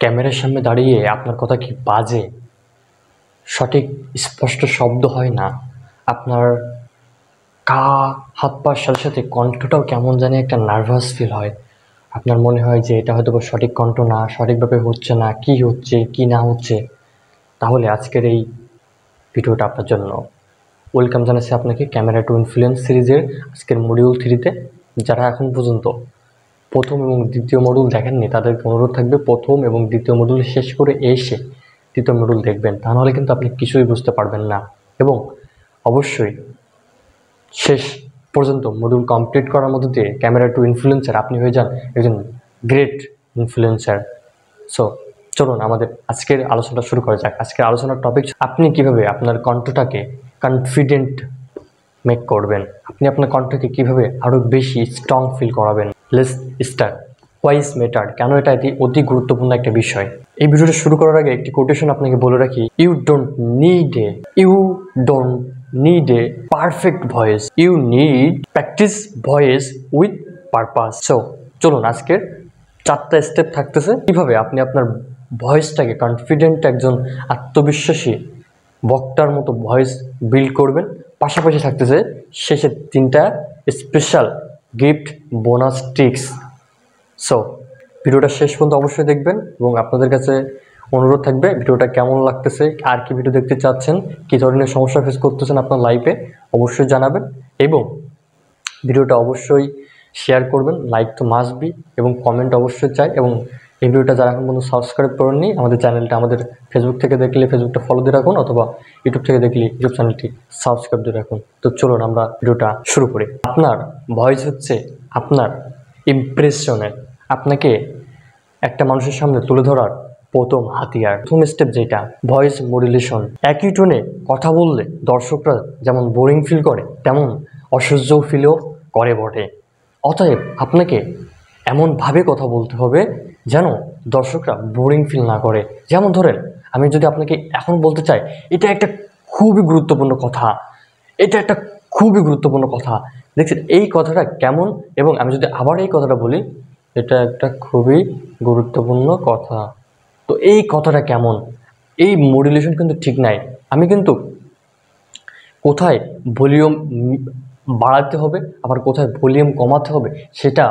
ক্যামেরার সামনে দাঁড়িয়ে আপনার কথা কি বাজে, সঠিক স্পষ্ট শব্দ হয় না, আপনার কা হাত পার সাথে সাথে কণ্ঠটাও কেমন জানি একটা নার্ভাস ফিল হয়। আপনার মনে হয় যে এটা হয়তো সঠিক কণ্ঠ না, সঠিকভাবে হচ্ছে না, কি হচ্ছে কি না হচ্ছে। তাহলে আজকের এই ভিডিওটা আপনার জন্য। ওয়েলকাম জানাচ্ছি আপনাকে ক্যামেরা টু ইনফ্লুয়েন্স সিরিজের আজকের মডিউল 3-তে। যারা এখন পর্যন্ত প্রথম এবং দ্বিতীয় মডিউল দেখেননি তাদেরকে অনুরোধ থাকবে প্রথম এবং দ্বিতীয় মডিউল শেষ করে এসে তৃতীয় মডিউল দেখবেন, তা নাহলে কিন্তু আপনি কিছুই বুঝতে পারবেন না। এবং অবশ্যই শেষ পর্যন্ত মডিউল কমপ্লিট করার মধ্যে দিয়ে ক্যামেরা টু ইনফ্লুয়েন্সার আপনি হয়ে যান একজন গ্রেট ইনফ্লুয়েন্সার। সো চলুন আমাদের আজকের আলোচনা শুরু করা যাক। আজকের আলোচনার টপিক, আপনি কিভাবে আপনার কণ্ঠটাকে কনফিডেন্ট মেক করবেন, আপনি আপনার কণ্ঠকে কিভাবে আরও বেশি স্ট্রং ফিল করাবেন। Let's start. ভয়েস ম্যাটার, কেন এটা অতি গুরুত্বপূর্ণ একটা বিষয়। এই ভিডিওটা শুরু করার আগে একটি কোটেশন আপনাকে বলে রাখি, you don't need a perfect voice, you need practice voice with purpose. So চলুন আজকের 4টা স্টেপ থাকতেছে কিভাবে আপনি আপনার ভয়েসটাকে কনফিডেন্ট একজন আত্মবিশ্বাসী বক্তার মতো ভয়েস বিল্ড করবেন। পাশাপাশি থাকতেছে শেষে 3টা special gift bonus tricks. So ভিডিওটা শেষ পর্যন্ত অবশ্যই দেখবেন এবং আপনাদের কাছে অনুরোধ থাকবে ভিডিওটা কেমন লাগতেছে, আর কি ভিডিও দেখতে চাচ্ছেন, কী ধরনের সমস্যা ফেস করতেছেন আপনার লাইফে অবশ্যই জানাবেন এবং ভিডিওটা অবশ্যই শেয়ার করবেন। লাইক তো মাস্ট বি এবং কমেন্ট অবশ্যই চাই। এবং এই ভিডিওটা যারা এখন পর্যন্ত সাবস্ক্রাইব করেননি আমাদের চ্যানেলটা, আমাদের ফেসবুক থেকে দেখলে ফেসবুকটা ফলো দিয়ে রাখুন, অথবা ইউটিউব থেকে দেখলে ইউটিউব চ্যানেলটি সাবস্ক্রাইব দিয়ে রাখুন। তো চলুন আমরা ভিডিওটা শুরু করি। আপনার ভয়েস হচ্ছে আপনার ইমপ্রেশনের, আপনাকে একটা মানুষের সামনে তুলে ধরার প্রথম হাতিয়ার। প্রথম স্টেপ যেটা ভয়েস মডুলেশন। একই টোনে কথা বললে দর্শকরা যেমন বোরিং ফিল করে তেমন অসহ্য ফিলও করে বটে। অতএব আপনাকে এমনভাবে কথা বলতে হবে যেন দর্শকরা বোরিং ফিল না করে। যেমন ধরেন আমি যদি আপনাকে এখন বলতে চাই এটা একটা খুবই গুরুত্বপূর্ণ কথা, এটা একটা খুবই গুরুত্বপূর্ণ কথা, দেখছেন এই কথাটা কেমন, এবং আমি যদি আবার এই কথাটা বলি এটা একটা খুবই গুরুত্বপূর্ণ কথা, তো এই কথাটা কেমন, এই মডুলেশন কিন্তু ঠিক নাই। আমি কিন্তু কোথায় ভলিউম বাড়াতে হবে আবার কোথায় ভলিউম কমাতে হবে সেটা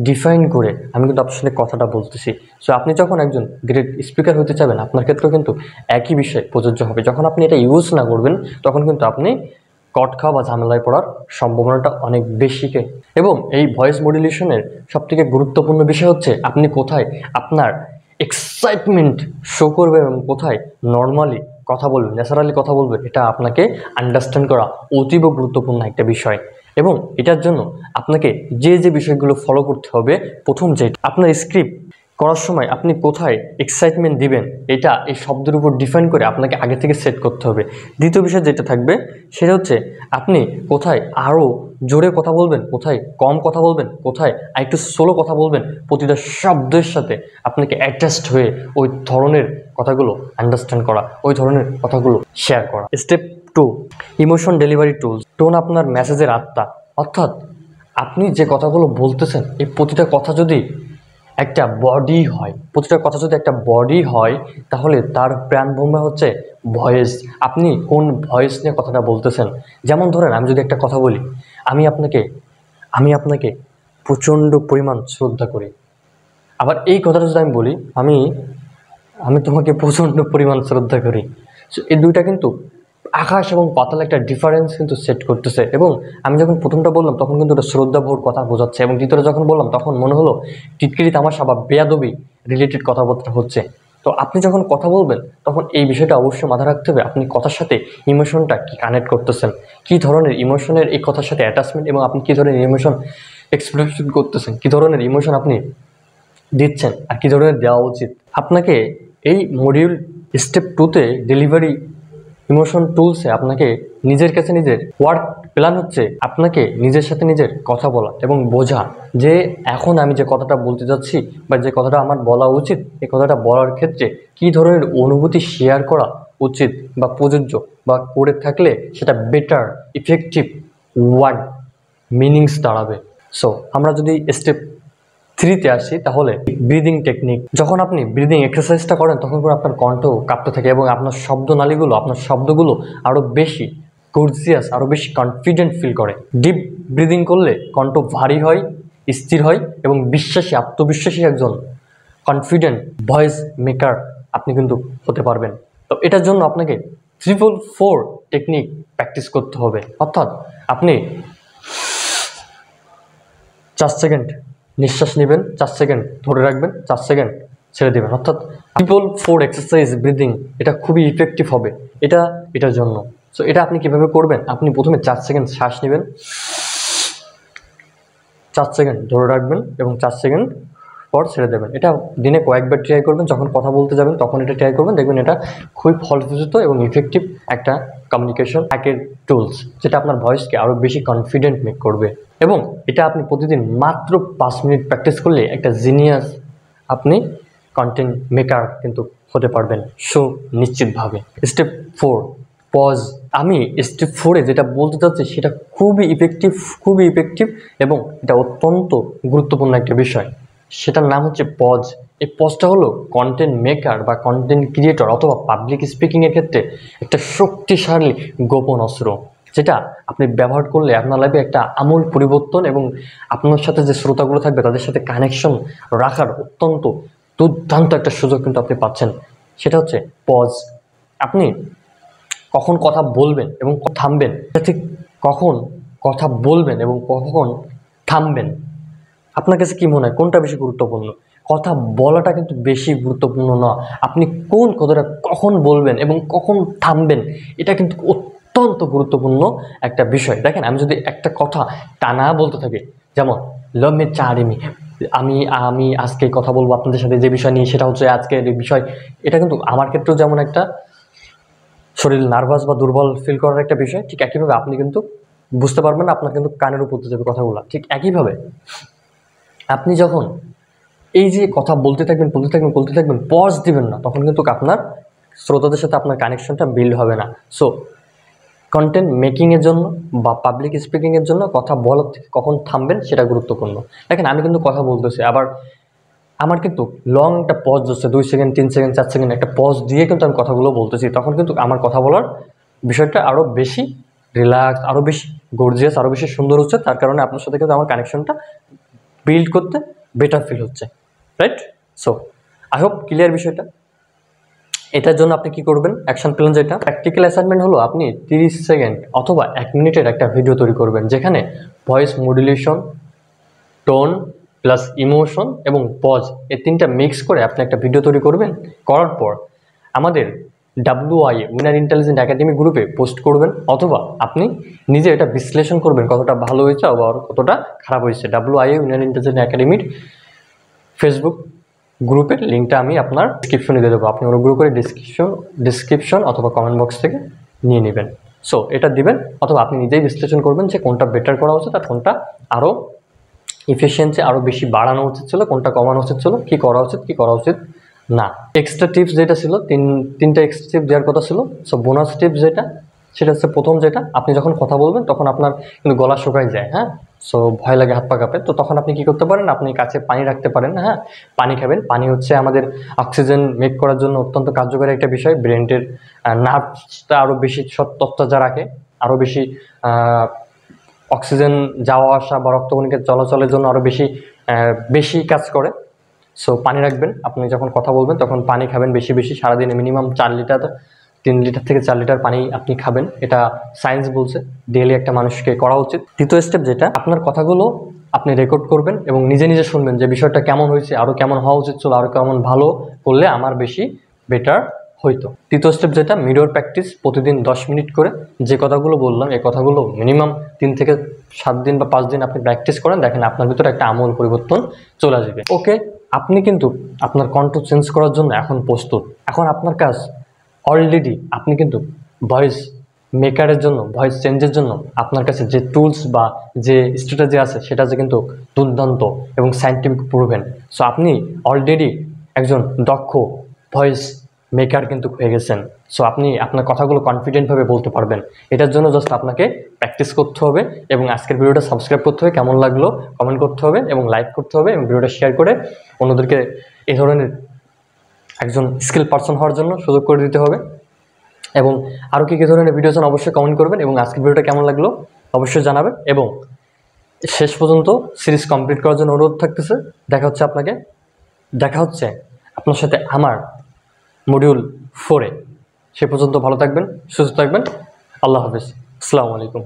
ডিফাইন করে আমি কিন্তু আপনার সাথে কথাটা বলতেছি। সো আপনি যখন একজন গ্রেট স্পিকার হতে চাবেন আপনার ক্ষেত্রেও কিন্তু একই বিষয় প্রযোজ্য হবে। যখন আপনি এটা ইউজ না করবেন তখন কিন্তু আপনি কট খাওয়া বা ঝামেলায় পড়ার সম্ভাবনাটা অনেক বেশিকে। এবং এই ভয়েস মডুলেশনের সবথেকে গুরুত্বপূর্ণ বিষয় হচ্ছে আপনি কোথায় আপনার এক্সাইটমেন্ট শো করবে এবং কোথায় নর্মালি কথা বলবেন, ন্যাচারালি কথা বলবেন, এটা আপনাকে আন্ডারস্ট্যান্ড করা অতীব গুরুত্বপূর্ণ একটা বিষয়। এবং এটার জন্য আপনাকে যে বিষয়গুলো ফলো করতে হবে, প্রথম যেটা আপনার স্ক্রিপ্ট করার সময় আপনি কোথায় এক্সাইটমেন্ট দিবেন এটা এই শব্দের উপর ডিফাইন করে আপনাকে আগে থেকে সেট করতে হবে। দ্বিতীয় বিষয় যেটা থাকবে সেটা হচ্ছে আপনি কোথায় আরও জোরে কথা বলবেন, কোথায় কম কথা বলবেন, কোথায় একটু স্লো কথা বলবেন, প্রতিটা শব্দের সাথে আপনাকে অ্যাডজাস্ট হয়ে ওই ধরনের কথাগুলো আন্ডারস্ট্যান্ড করা, ওই ধরনের কথাগুলো শেয়ার করা। Step 2 emotion delivery tools. Tone আপনার মেসেজের আত্মা, অর্থাৎ আপনি যে কথাগুলো বলতেছেন এই প্রতিটা কথা যদি একটা বডি হয়, প্রতিটা কথা যদি একটা বডি হয় তাহলে তার প্রাণভূমি হচ্ছে ভয়েস। আপনি কোন ভয়েস নিয়ে কথাটা বলতেছেন। যেমন ধরেন আমি যদি একটা কথা বলি, আমি আপনাকে প্রচণ্ড পরিমাণ শ্রদ্ধা করি, আবার এই কথাটা যদি আমি বলি আমি তোমাকে প্রচণ্ড পরিমাণ শ্রদ্ধা করি। সো এই দুইটা কিন্তু আকাশ এবং পাতাল একটা ডিফারেন্স কিন্তু সেট করতেছে। এবং আমি যখন প্রথমটা বললাম তখন কিন্তু ওটা শ্রদ্ধাভোর কথা বোঝাচ্ছে, এবং দ্বিতীয়টা যখন বললাম তখন মনে হলো টিটকিরি তামাশা বা বেয়াদবি রিলেটেড কথাবার্তা হচ্ছে। তো আপনি যখন কথা বলবেন তখন এই বিষয়টা অবশ্যই মাথায় রাখতে হবে আপনি কথার সাথে ইমোশনটা কি কানেক্ট করতেছেন, কী ধরনের ইমোশনের এই কথার সাথে অ্যাটাচমেন্ট, এবং আপনি কী ধরনের ইমোশন এক্সপ্রেশন করতেছেন, কী ধরনের ইমোশন আপনি দিচ্ছেন আর কী ধরনের দেওয়া উচিত। আপনাকে এই মডিউল স্টেপ 2-তে ডেলিভারি ইমোশন টুলসে আপনাকে নিজের কাছে নিজের ওয়ার্ক প্ল্যান হচ্ছে আপনাকে নিজের সাথে নিজের কথা বলা এবং বোঝা যে এখন আমি যে কথাটা বলতে যাচ্ছি বা যে কথাটা আমার বলা উচিত, এই কথাটা বলার ক্ষেত্রে কী ধরনের অনুভূতি শেয়ার করা উচিত বা প্রযোজ্য, বা করে থাকলে সেটা বেটার ইফেক্টিভ ওয়ার্ড মিনিংস দাঁড়াবে। সো আমরা যদি স্টেপ 3-তে আসি, তাহলে ব্রিদিং টেকনিক। যখন আপনি ব্রিদিং এক্সারসাইজটা করেন তখন করে আপনার কণ্ঠ কাঁপতে থাকে এবং আপনার শব্দনালীগুলো, আপনার শব্দগুলো আরও বেশি গর্জিয়াস, আরও বেশি কনফিডেন্ট ফিল করে। ডিপ ব্রিদিং করলে কণ্ঠ ভারী হয়, স্থির হয় এবং বিশ্বাসী, আত্মবিশ্বাসী একজন কনফিডেন্ট ভয়েস মেকার আপনি কিন্তু হতে পারবেন। তো এটার জন্য আপনাকে 444 টেকনিক প্র্যাকটিস করতে হবে। অর্থাৎ আপনি 4 সেকেন্ড নিঃশ্বাস নেবেন, 4 সেকেন্ড ধরে রাখবেন, 4 সেকেন্ড ছেড়ে দেবেন। অর্থাৎ 444 এক্সারসাইজ ব্রিদিং, এটা খুবই ইফেক্টিভ হবে এটার জন্য। সো এটা আপনি কিভাবে করবেন? আপনি প্রথমে 4 সেকেন্ড শ্বাস নেবেন, 4 সেকেন্ড ধরে রাখবেন এবং 4 সেকেন্ড পর ছেড়ে দেবেন। এটা দিনে কয়েকবার ট্রাই করবেন, যখন কথা বলতে যাবেন তখন এটা ট্রাই করবেন, দেখবেন এটা খুবই ফলপ্রসূ এবং ইফেক্টিভ একটা কমিউনিকেশন হ্যাকের টুলস, যেটা আপনার ভয়েসকে আরও বেশি কনফিডেন্ট মেক করবে। এবং এটা আপনি প্রতিদিন মাত্র 5 মিনিট প্র্যাকটিস করলে একটা জিনিয়াস আপনি কন্টেন্ট মেকার কিন্তু হতে পারবেন সুনিশ্চিতভাবে। Step 4, pause. আমি স্টেপ 4-এ যেটা বলতে চাচ্ছি সেটা খুবই ইফেক্টিভ এবং এটা অত্যন্ত গুরুত্বপূর্ণ একটা বিষয়। সেটার নাম হচ্ছে পজ। এই পজটা হলো কন্টেন্ট মেকার বা কন্টেন্ট ক্রিয়েটর অথবা পাবলিক স্পিকিংয়ের ক্ষেত্রে একটা শক্তিশালী গোপন অস্ত্র, যেটা আপনি ব্যবহার করলে আপনার লাইফে একটা আমূল পরিবর্তন এবং আপনার সাথে যে শ্রোতাগুলো থাকবে তাদের সাথে কানেকশন রাখার অত্যন্ত দুর্দান্ত একটা সুযোগ কিন্তু আপনি পাচ্ছেন। সেটা হচ্ছে পজ। আপনি কখন কথা বলবেন এবং থামবেন, ঠিক কখন কথা বলবেন এবং কখন থামবেন, আপনার কাছে কি মনে হয় কোনটা বেশি গুরুত্বপূর্ণ? কথা বলাটা কিন্তু বেশি গুরুত্বপূর্ণ না, আপনি কোন কথাটা কখন বলবেন এবং কখন থামবেন এটা কিন্তু অত্যন্ত গুরুত্বপূর্ণ একটা বিষয়। দেখেন, আমি যদি একটা কথা টানা বলতে থাকি, যেমন লম্বে চারিমি, আমি আজকে কথা বলবো আপনাদের সাথে যে বিষয় নিয়ে, সেটা হচ্ছে আজকের বিষয়, এটা কিন্তু আমার ক্ষেত্রেও যেমন একটা শরীর নার্ভাস বা দুর্বল ফিল করার একটা বিষয়, ঠিক একইভাবে আপনি কিন্তু বুঝতে পারবেন না, আপনার কিন্তু কানের উপর যাবে কথাগুলো। ঠিক একইভাবে আপনি যখন এই যে কথা বলতে থাকবেন, পজ দিবেন না, তখন কিন্তু আপনার শ্রোতাদের সাথে আপনার কানেকশনটা বিল্ড হবে না। সো কন্টেন্ট মেকিংয়ের জন্য বা পাবলিক স্পিকিংয়ের জন্য কথা বলার থেকে কখন থামবেন সেটা গুরুত্বপূর্ণ। দেখেন, আমি কিন্তু কথা বলতেছি, আবার আমার কিন্তু লং একটা পজ হচ্ছে, 2 সেকেন্ড 3 সেকেন্ড 4 সেকেন্ড একটা পজ দিয়ে কিন্তু আমি কথাগুলো বলতেছি, তখন কিন্তু আমার কথা বলার বিষয়টা আরও বেশি রিল্যাক্স, আরও বেশি গর্জিয়াস, আরও বেশি সুন্দর হচ্ছে। তার কারণে আপনার সাথে কিন্তু আমার কানেকশনটা বিল্ড করতে বেটার ফিল হচ্ছে, right? So I hope clear বিষয়টা। এটার জন্য আপনি কি করবেন, অ্যাকশন প্ল্যান যেটা প্র্যাকটিক্যাল অ্যাসাইনমেন্ট হলো, আপনি 30 সেকেন্ড অথবা 1 মিনিটের একটা ভিডিও তৈরি করবেন, যেখানে voice modulation, tone plus emotion এবং পজ, এই 3টা মিক্স করে আপনি একটা ভিডিও তৈরি করবেন। করার পর আমাদের WIA উইনার ইন্টেলিজেন্ট একাডেমি গ্রুপে পোস্ট করবেন, অথবা আপনি নিজে এটা বিশ্লেষণ করবেন কতটা ভালো হয়েছে আবার কতটা খারাপ হয়েছে। WIA উইনার ইন্টেলিজেন্ট একাডেমির ফেসবুক গ্রুপের লিঙ্কটা আমি আপনার ডিসক্রিপশনে দিয়ে দেবো, আপনি অনুগ্রহ করে ডিসক্রিপশন অথবা কমেন্ট বক্স থেকে নিয়ে নেবেন। সো এটা দিবেন, অথবা আপনি নিজেই বিশ্লেষণ করবেন যে কোনটা বেটার করা উচিত আর কোনটা আরও এফিসিয়েন্সি আরও বেশি বাড়ানো উচিত ছিল, কোনটা কমানো উচিত ছিল, কী করা উচিত না। এক্সট্রা টিপস যেটা ছিল, তিনটা এক্সট্রা টিপস দেওয়ার কথা ছিল। সো বোনাস টিপস সেটা হচ্ছে প্রথম, যেটা আপনি যখন কথা বলবেন তখন আপনার কিন্তু গলা শুকায় যায়, হ্যাঁ, সো ভয় লাগে, হাত পা কাঁপে, তো তখন আপনি কি করতে পারেন, আপনি কাছে পানি রাখতে পারেন, হ্যাঁ, পানি খাবেন। পানি হচ্ছে আমাদের অক্সিজেন মেক করার জন্য অত্যন্ত কার্যকরী একটা বিষয়, ব্রেনের নার্ভসটা আরও বেশি তত্ত্বজা রাখে, আরও বেশি অক্সিজেন যাওয়া আসা বা রক্তকণিকার চলাচলের জন্য আরও বেশি কাজ করে। সো পানি রাখবেন, আপনি যখন কথা বলবেন তখন পানি খাবেন বেশি, সারাদিনে মিনিমাম 3 লিটার থেকে 4 লিটার পানি আপনি খাবেন, এটা সায়েন্স বলছে, ডেইলি একটা মানুষকে করা উচিত। দ্বিতীয় স্টেপ যেটা, আপনার কথাগুলো আপনি রেকর্ড করবেন এবং নিজে শুনবেন যে বিষয়টা কেমন হয়েছে, আরও কেমন হওয়া উচিত ছিল, আরও কেমন ভালো করলে আমার বেশি বেটার হইতো। তৃতীয় স্টেপ যেটা, মিরর প্র্যাকটিস, প্রতিদিন 10 মিনিট করে যে কথাগুলো বললাম এই কথাগুলো মিনিমাম 3 থেকে 7 দিন বা 5 দিন আপনি প্র্যাকটিস করেন, দেখেন আপনার ভিতরে একটা আমূল পরিবর্তন চলে আসবে। ওকে, আপনি কিন্তু আপনার কণ্ঠ চেঞ্জ করার জন্য এখন প্রস্তুত। এখন আপনার কাজ অলরেডি, আপনি কিন্তু ভয়েস মেকারের জন্য, ভয়েস চেঞ্জের জন্য আপনার কাছে যে টুলস বা যে স্ট্র্যাটেজি আছে সেটা যে কিন্তু দুর্দান্ত এবং সায়েন্টিফিক প্রুভেন। সো আপনি অলরেডি একজন দক্ষ ভয়েস মেকার কিন্তু হয়ে গেছেন। সো আপনি আপনার কথাগুলো কনফিডেন্টভাবে বলতে পারবেন। এটার জন্য জাস্ট আপনাকে প্র্যাকটিস করতে হবে এবং আজকের ভিডিওটা সাবস্ক্রাইব করতে হবে, কেমন লাগলো কমেন্ট করতে হবে এবং লাইক করতে হবে এবং ভিডিওটা শেয়ার করে অন্যদেরকে এই ধরনের একজন স্কিল পারসন হওয়ার জন্য সুযোগ করে দিতে হবে। এবং আরও কী ধরনের ভিডিও চান অবশ্যই কমেন্ট করবেন এবং আজকের ভিডিওটা কেমন লাগলো অবশ্যই জানাবেন। এবং শেষ পর্যন্ত সিরিজ কমপ্লিট করার জন্য অনুরোধ থাকতেছে। দেখা হচ্ছে আপনার সাথে আমার মডিউল 4-এ। সে পর্যন্ত ভালো থাকবেন, সুস্থ থাকবেন। আল্লাহ হাফেজ। আসসালামু আলাইকুম।